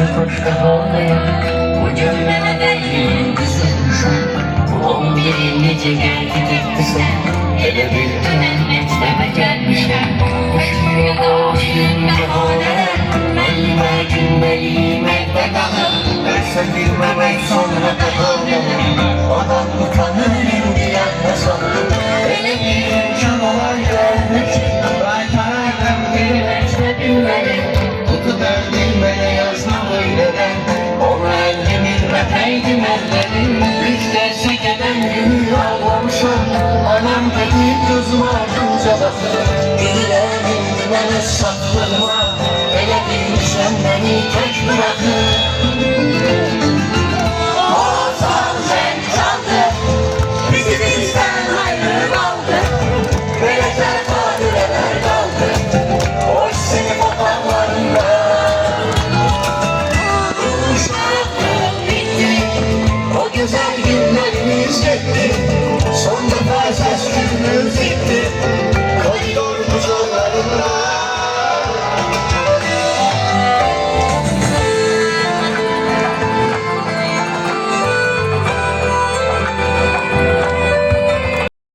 çocukta olmayan bu cümleme belli kızım. Bu 11 nice geldi gitti sen. Hele bir cennetleme gelmişler. Uçmuyor boşluğun bahaneler. Melime cümlelime bedalı. Derse girmemek sonra da kalmalı. Adam utanır indi yanmaz oldu. Hele bir canavar görmüş. Baytardım bir mektebimleri. Kutu derdilmene yazma böyleden. Ona ellemirmepeydim ellerim. Üç derse gelen günü ağlamışım. Anam dedi kızım ardınca bakır. Birilerinin dimene saklığıma. Hele bilmişem beni tek bırakır. Oğuzhan sen çaldın. Bizi bizden ayrı kaldı. Melekler fadireler kaldı. Hoş seni bakanlarında. Uşaklık bitti. O güzel